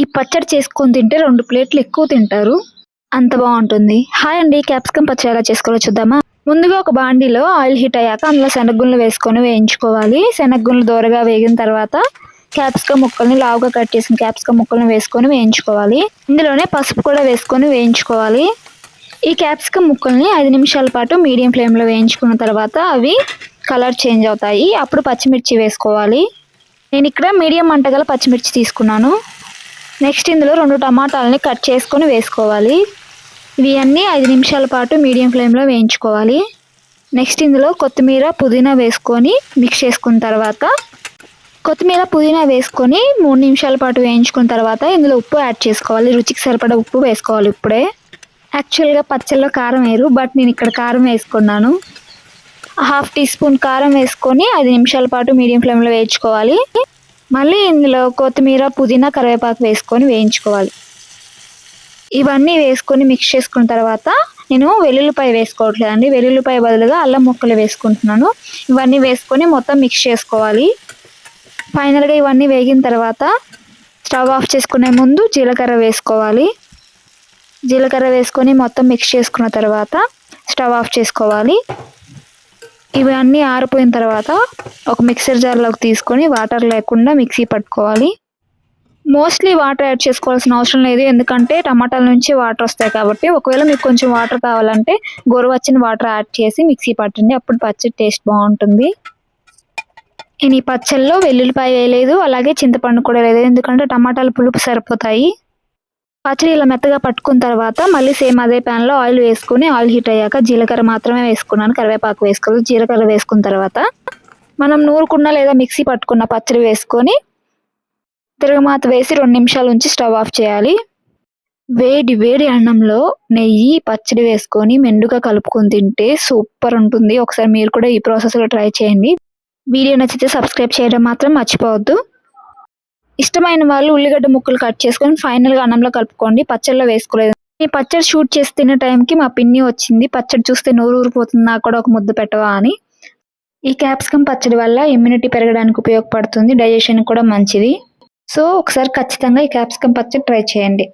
ఈ పచ్చడి చేసుకొని తింటే 2 ప్లేట్లు ఎక్కువ తింటారు. అంత బావుంటుంది. హాయ్ అండి. క్యాప్సికమ్ పచ్చడి ఎలా చేసుకోవాలో చూద్దామా? ముందుగా ఒక బాండీలో ఆయిల్ హీట్ అయ్యాక అందులో శనగగుళ్ళు వేసుకొని వేయించుకోవాలి. శనగగుళ్ళు దోరగా వేగిన తర్వాత క్యాప్సికమ్ ముక్కల్ని లావుగా కట్ చేసిన క్యాప్సికమ్ ముక్కల్ని వేసుకొని వేయించుకోవాలి. ఇందులోనే పసుపు కూడా వేసుకొని వేయించుకోవాలి. ఈ క్యాప్సికమ్ ముక్కల్ని 5 నిమిషాల పాటు మీడియం ఫ్లేమ్లో వేయించుకున్న తర్వాత అవి కలర్ చేంజ్ అవుతాయి. అప్పుడు పచ్చిమిర్చి వేసుకోవాలి. నేను ఇక్కడ మీడియం మంట గల పచ్చిమిర్చి తీసుకున్నాను. నెక్స్ట్ ఇందులో 2 టమాటాలని కట్ చేసుకొని వేసుకోవాలి. ఇవి అన్నీ 5 నిమిషాల పాటు మీడియం ఫ్లేమ్లో వేయించుకోవాలి. నెక్స్ట్ ఇందులో కొత్తిమీర పుదీనా వేసుకొని మిక్స్ చేసుకున్న తర్వాత కొత్తిమీర పుదీనా వేసుకొని 3 నిమిషాల పాటు వేయించుకున్న తర్వాత ఇందులో ఉప్పు యాడ్ చేసుకోవాలి. రుచికి సరిపడా ఉప్పు వేసుకోవాలి ఇప్పుడే. యాక్చువల్గా పచ్చళ్ళలో కారం వేయరు, బట్ నేను ఇక్కడ కారం వేసుకున్నాను. 1/2 టీ స్పూన్ కారం వేసుకొని 5 నిమిషాల పాటు మీడియం ఫ్లేమ్లో వేయించుకోవాలి. మళ్ళీ ఇందులో కొత్తిమీర పుదీనా కరివేపాకు వేసుకొని వేయించుకోవాలి. ఇవన్నీ వేసుకొని మిక్స్ చేసుకున్న తర్వాత నేను వెల్లుల్లిపాయ వేసుకోవట్లేదండి. వెల్లుల్లిపాయ బదులుగా అల్లం ముక్కలు వేసుకుంటున్నాను. ఇవన్నీ వేసుకొని మొత్తం మిక్స్ చేసుకోవాలి. ఫైనల్గా ఇవన్నీ వేగిన తర్వాత స్టవ్ ఆఫ్ చేసుకునే ముందు జీలకర్ర వేసుకోవాలి. జీలకర్ర వేసుకొని మొత్తం మిక్స్ చేసుకున్న తర్వాత స్టవ్ ఆఫ్ చేసుకోవాలి. ఇవన్నీ ఆరిపోయిన తర్వాత ఒక మిక్సర్ జార్లోకి తీసుకొని వాటర్ లేకుండా మిక్సీ పట్టుకోవాలి. మోస్ట్లీ వాటర్ యాడ్ చేసుకోవాల్సిన అవసరం లేదు, ఎందుకంటే టమాటాల నుంచి వాటర్ వస్తాయి కాబట్టి. ఒకవేళ మీకు కొంచెం వాటర్ కావాలంటే గోరువెచ్చని వాటర్ యాడ్ చేసి మిక్సీ పట్టండి, అప్పుడు పచ్చడి టేస్ట్ బాగుంటుంది. నేను ఈ పచ్చళ్ళలో వెల్లుల్లిపాయ వేయలేదు, అలాగే చింతపండు కూడా లేదు, ఎందుకంటే టమాటాలు పులుపు సరిపోతాయి. పచ్చడి ఇలా మెత్తగా పట్టుకున్న తర్వాత మళ్ళీ సేమ్ అదే ప్యాన్లో ఆయిల్ వేసుకొని ఆయిల్ హీట్ అయ్యాక జీలకర్ర మాత్రమే వేసుకున్నాను, కరివేపాకు వేసుకోవాలి. జీలకర్ర వేసుకున్న తర్వాత మనం నూరుకున్న లేదా మిక్సీ పట్టుకున్న పచ్చడి వేసుకొని తిరగమాత వేసి 2 నిమిషాలు ఉంచి స్టవ్ ఆఫ్ చేయాలి. వేడి వేడి అన్నంలో నెయ్యి పచ్చడి వేసుకొని మెండుగా కలుపుకొని తింటే సూపర్ ఉంటుంది. ఒకసారి మీరు కూడా ఈ ప్రాసెస్లో ట్రై చేయండి. వీడియో నచ్చితే సబ్స్క్రైబ్ చేయడం మాత్రం మర్చిపోవద్దు. ఇష్టమైన వాళ్ళు ఉల్లిగడ్డ ముక్కలు కట్ చేసుకొని ఫైనల్గా అన్నంలో కలుపుకోండి. పచ్చడిలో వేసుకోలేదు. ఈ పచ్చడి షూట్ చేసి తినే టైంకి మా పిన్ని వచ్చింది. పచ్చడి చూస్తే నోరు ఊరిపోతుంది, నాకు కూడా ఒక ముద్ద పెట్టవా అని. ఈ క్యాప్సికమ్ పచ్చడి వల్ల ఇమ్యూనిటీ పెరగడానికి ఉపయోగపడుతుంది, డైజెషన్ కూడా మంచిది. సో ఒకసారి ఖచ్చితంగా ఈ క్యాప్సికమ్ పచ్చడి ట్రై చేయండి.